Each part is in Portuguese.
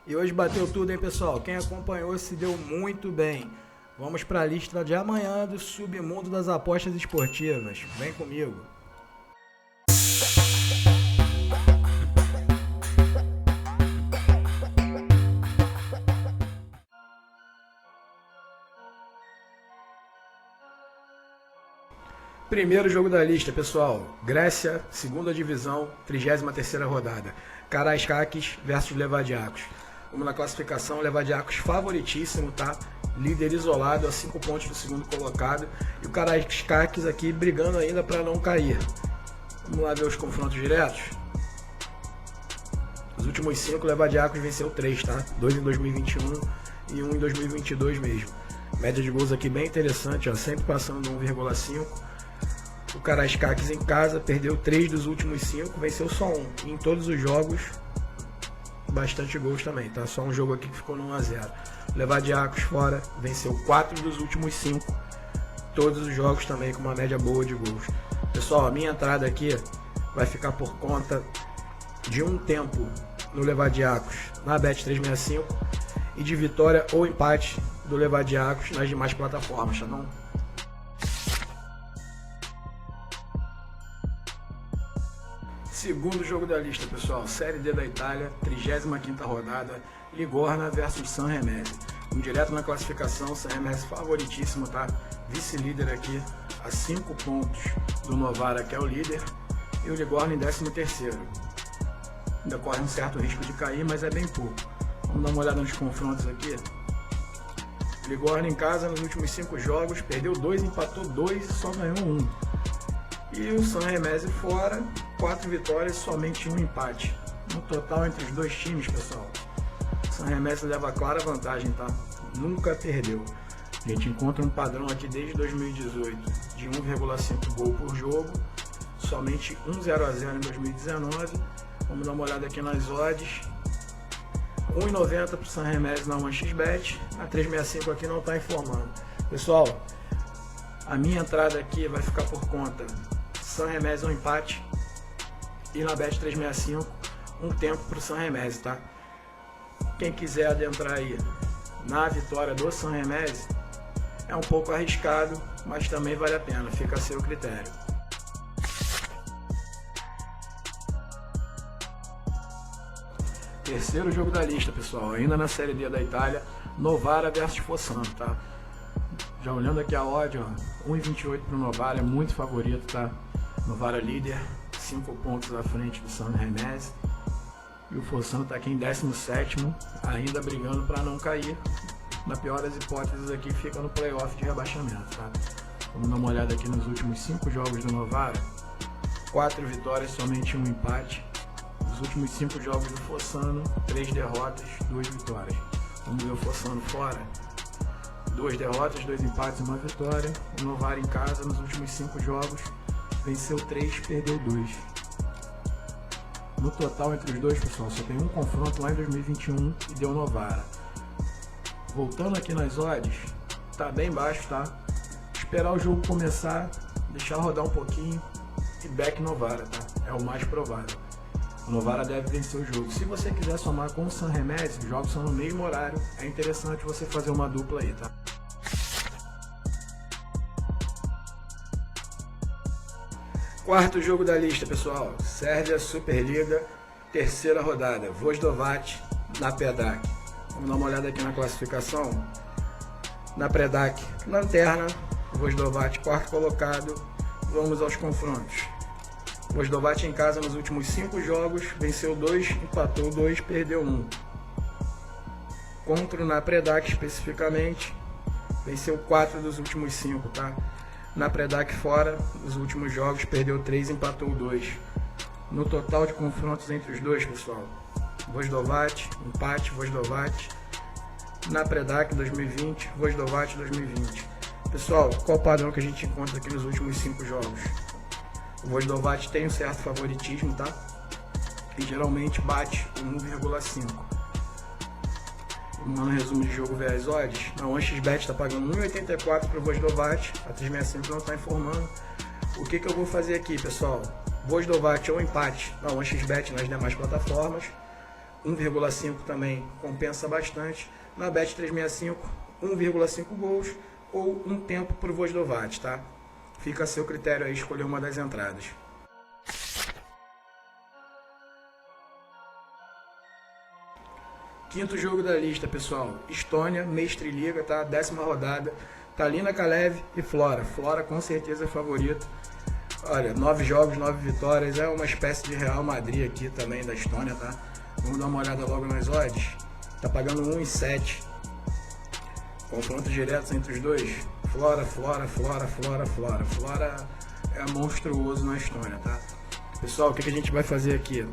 E hoje bateu tudo, hein, pessoal? Quem acompanhou se deu muito bem. Vamos para a lista de amanhã do submundo das apostas esportivas. Vem comigo. Primeiro jogo da lista, pessoal. Grécia, segunda divisão, 33ª rodada. Karaiskakis versus Levadiakos. Vamos na classificação, Levadiakos favoritíssimo, tá? Líder isolado a 5 pontos do segundo colocado. E o Karaiskakis aqui brigando ainda para não cair. Vamos lá ver os confrontos diretos. Os últimos 5, Levadiakos venceu 3, tá? 2 em 2021 e 1 em 2022 mesmo. Média de gols aqui bem interessante, ó, sempre passando 1,5. O Karaiskakis em casa perdeu 3 dos últimos 5, venceu só 1. E em todos os jogos, bastante gols também, tá? Só um jogo aqui que ficou no 1-0. Levadiakos fora, venceu 4 dos últimos 5. Todos os jogos também com uma média boa de gols. Pessoal, a minha entrada aqui vai ficar por conta de um tempo no Levadiakos na Bet365 e de vitória ou empate do Levadiakos nas demais plataformas, tá bom? Segundo jogo da lista, pessoal, Série D da Itália, 35ª rodada, Ligorna versus Sanremese. Vamos direto na classificação, Sanremese favoritíssimo, tá? Vice-líder aqui, a 5 pontos do Novara, que é o líder, e o Ligorna em 13º. Ainda corre um certo risco de cair, mas é bem pouco. Vamos dar uma olhada nos confrontos aqui. Ligorna em casa, nos últimos 5 jogos, perdeu 2, empatou 2 e só ganhou 1. E o Sanremese fora, 4 vitórias, somente 1 empate. No total entre os dois times, pessoal, o Sanremese leva clara vantagem, tá? Nunca perdeu. A gente encontra um padrão aqui desde 2018 de 1,5 gol por jogo, somente 0-0 em 2019. Vamos dar uma olhada aqui nas odds. 1,90 para o Sanremese na 1xBet, a 365 aqui não está informando. Pessoal, a minha entrada aqui vai ficar por conta Sanremese um empate e na Bet365 um tempo para o Sanremese, tá? Quem quiser adentrar aí na vitória do Sanremese é um pouco arriscado, mas também vale a pena, fica a seu critério. Terceiro jogo da lista, pessoal, ainda na Série D da Itália, Novara versus Fossano, tá? Já olhando aqui a odd, ó, 1,28 para o Novara, é muito favorito, tá? Novara líder, 5 pontos à frente do Sanremese. E o Fossano está aqui em 17º, ainda brigando para não cair. Na pior das hipóteses aqui, fica no playoff de rebaixamento, tá? Vamos dar uma olhada aqui nos últimos 5 jogos do Novara. 4 vitórias, somente 1 empate. Nos últimos 5 jogos do Fossano, 3 derrotas, 2 vitórias. Vamos ver o Fossano fora. 2 derrotas, 2 empates e 1 vitória. O Novara em casa, nos últimos 5 jogos, venceu 3, perdeu 2. No total, entre os dois, pessoal, só tem um confronto lá em 2021 e deu Novara. Voltando aqui nas odds, tá bem baixo, tá? Esperar o jogo começar, deixar rodar um pouquinho e back Novara, tá? É o mais provável. O Novara deve vencer o jogo. Se você quiser somar com o Sanremese, os jogos são no mesmo horário. É interessante você fazer uma dupla aí, tá? Quarto jogo da lista, pessoal. Sérvia Superliga, 3ª rodada. Voždovac na Predak. Vamos dar uma olhada aqui na classificação. Na Predak, lanterna. Voždovac, 4º colocado. Vamos aos confrontos. Voždovac em casa nos últimos 5 jogos, venceu 2, empatou 2, perdeu 1. Contra na Predak especificamente, venceu 4 dos últimos 5, tá? Na Predak fora, nos últimos jogos, perdeu 3, empatou 2. No total de confrontos entre os dois, pessoal, Voždovac, empate, Voždovac. Na Predak 2020, Voždovac 2020. Pessoal, qual o padrão que a gente encontra aqui nos últimos 5 jogos? O Voždovac tem um certo favoritismo, tá? E geralmente bate o 1,5. No resumo de jogo ver as odds, a 1xBet está pagando 1,84 para o Voždovac, a 365 não está informando. O que eu vou fazer aqui, pessoal? Voždovac ou empate na 1xBet nas demais plataformas. 1,5 também compensa bastante. Na Bet365, 1,5 gols ou um tempo para o Vozdovat, tá? Fica a seu critério aí escolher uma das entradas. Quinto jogo da lista, pessoal. Estônia, Mestre Liga, tá? 10ª rodada. Talina Kalev e Flora. Flora com certeza é favorito. Olha, 9 jogos, 9 vitórias. É uma espécie de Real Madrid aqui também da Estônia, tá? Vamos dar uma olhada logo nas odds. Tá pagando 1,7. Confrontos diretos entre os dois. Flora, Flora, Flora, Flora, Flora. Flora é monstruoso na Estônia, tá? Pessoal, o que a gente vai fazer aqui?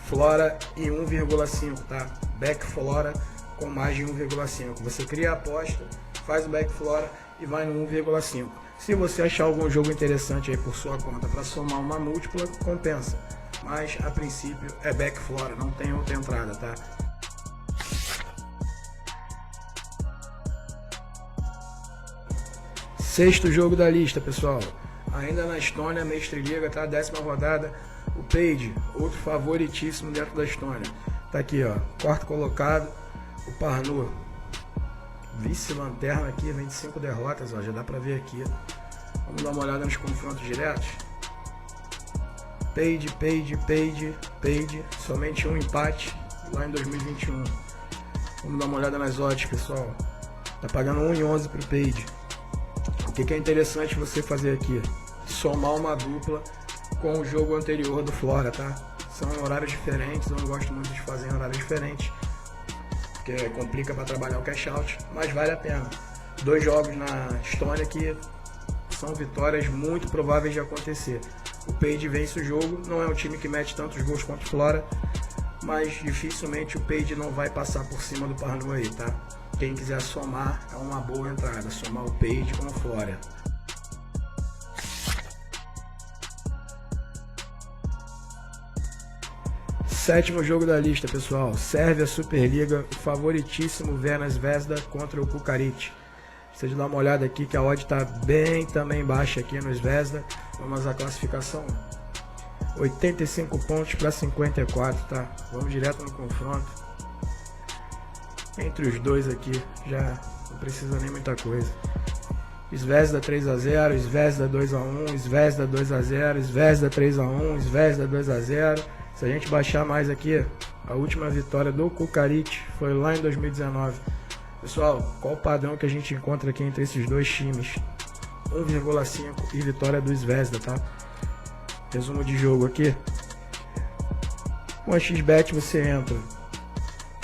Flora em 1,5, tá? Back Flora com mais de 1,5. Você cria a aposta, faz o back Flora e vai no 1,5. Se você achar algum jogo interessante aí por sua conta para somar uma múltipla, compensa. Mas a princípio é back Flora, não tem outra entrada, tá? Sexto jogo da lista, pessoal. Ainda na Estônia, Mestre Liga, tá? 10ª rodada. O Page, outro favoritíssimo dentro da Estônia. Tá aqui, ó. Quarto colocado. O Parnu, vice-lanterna aqui, 25 derrotas, ó. Já dá pra ver aqui. Vamos dar uma olhada nos confrontos diretos. Page, Page, Page, Page. Somente um empate lá em 2021. Vamos dar uma olhada nas odds, pessoal. Tá pagando 1,11 pro Page. O que é interessante você fazer aqui? Somar uma dupla com o jogo anterior do Flora, tá? São horários diferentes, eu não gosto muito de fazer em horários diferentes, porque complica para trabalhar o cash out, mas vale a pena. 2 jogos na Estônia que são vitórias muito prováveis de acontecer. O Page vence o jogo, não é um time que mete tantos gols quanto o Flora, mas dificilmente o Page não vai passar por cima do Parnu aí, tá? Quem quiser somar, é uma boa entrada, somar o Page com o Flora. Sétimo jogo da lista, pessoal. Sérvia Superliga, o favoritíssimo Crvena Zvezda contra o Kukarit. Vocês dão uma olhada aqui que a odd está bem também baixa aqui no Zvezda. Vamos à classificação. 85 pontos para 54, tá? Vamos direto no confronto. Entre os dois aqui, já não precisa nem muita coisa. Zvezda 3-0, Zvezda 2-1, Zvezda 2-0, Zvezda 3-1, Zvezda 2-0. Se a gente baixar mais aqui, a última vitória do Kukarit foi lá em 2019. Pessoal, qual o padrão que a gente encontra aqui entre esses dois times? 1,5 e vitória do Zvezda, tá? Resumo de jogo aqui. Com a XBet você entra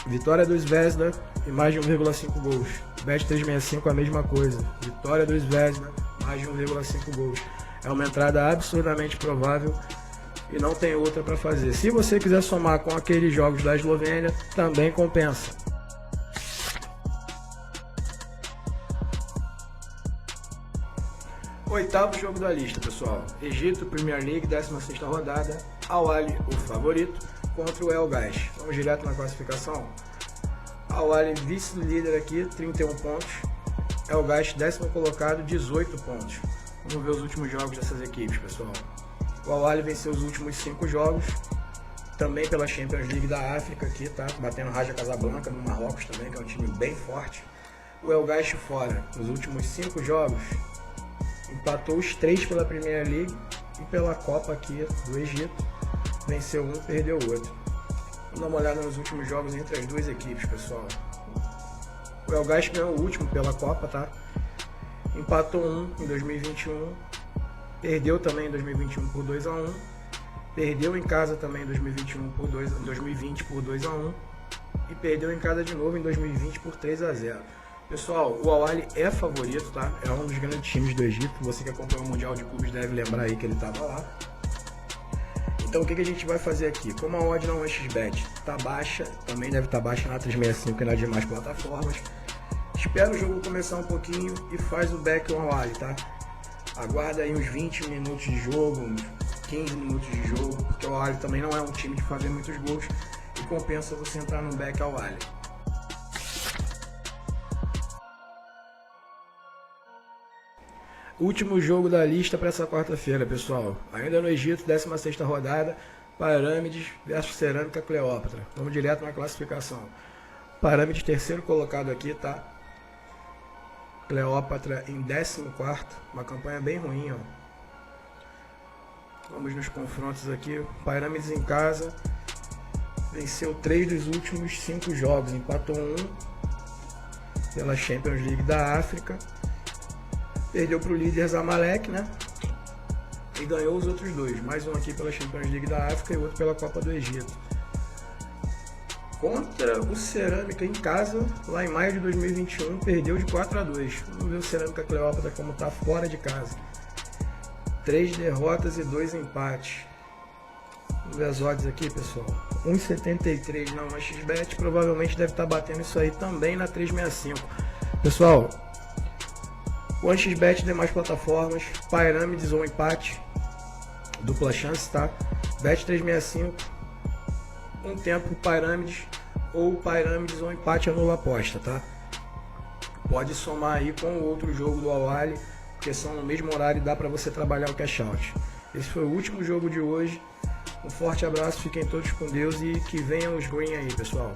vitória do Zvezda e mais de 1,5 gols. Bet365 a mesma coisa. Vitória do Zvezda, mais de 1,5 gols. É uma entrada absurdamente provável e não tem outra para fazer. Se você quiser somar com aqueles jogos da Eslovênia, também compensa. Oitavo jogo da lista, pessoal. Egito, Premier League, 16ª rodada. Al Ahly, o favorito, contra o El Gais. Vamos direto na classificação. Al Ahly, vice-líder aqui, 31 pontos. El Gais, 10º colocado, 18 pontos. Vamos ver os últimos jogos dessas equipes, pessoal. O Al Ahly venceu os últimos 5 jogos, também pela Champions League da África aqui, tá? Batendo Raja Casablanca no Marrocos também, que é um time bem forte. O El Gais fora, nos últimos 5 jogos, empatou os 3 pela Premier League e pela Copa aqui do Egito. Venceu um, perdeu o outro. Vamos dar uma olhada nos últimos jogos entre as duas equipes, pessoal. O El Gais ganhou o último pela Copa, tá? Empatou um em 2021. Perdeu também em 2021 por 2-1. Perdeu em casa também em 2021 por 2020 por 2-1. E perdeu em casa de novo em 2020 por 3-0. Pessoal, o Al Ahly é favorito, tá? É um dos grandes times do Egito. Você que acompanha o Mundial de Clubes deve lembrar aí que ele estava lá. Então o que a gente vai fazer aqui? Como a odd não é XBet, tá baixa, também deve estar baixa na 365 e nas demais plataformas. Espera o jogo começar um pouquinho e faz o back on Al Ahly, tá? Aguarda aí uns 20 minutos de jogo, uns 15 minutos de jogo, porque o Al Ahly também não é um time de fazer muitos gols e compensa você entrar no back Al Ahly. Último jogo da lista para essa quarta-feira, pessoal. Ainda no Egito, 16ª rodada. Pirâmides versus Cerâmica Cleópatra. Vamos direto na classificação. Pirâmides terceiro colocado aqui, tá? Cleópatra em 14º, uma campanha bem ruim, ó. Vamos nos confrontos aqui. Pirâmides em casa venceu 3 dos últimos 5 jogos, empatou 1 pela Champions League da África, perdeu para o líder Zamalek, né? E ganhou os outros 2, mais um aqui pela Champions League da África e outro pela Copa do Egito. Contra o Cerâmica em casa, lá em maio de 2021, perdeu de 4-2. Vamos ver o Cerâmica Cleópatra como está fora de casa. 3 derrotas e 2 empates. Vamos ver as odds aqui, pessoal. 1,73 na 1xBet, provavelmente deve estar batendo isso aí também na 365. Pessoal, 1xBet, demais plataformas, Pirâmides ou empate, dupla chance, tá? Bet 365, um tempo Pirâmides ou empate anula aposta, tá? Pode somar aí com o outro jogo do Al-Ahly, porque são no mesmo horário e dá para você trabalhar o cash out. Esse foi o último jogo de hoje. Um forte abraço, fiquem todos com Deus e que venham os green aí, pessoal.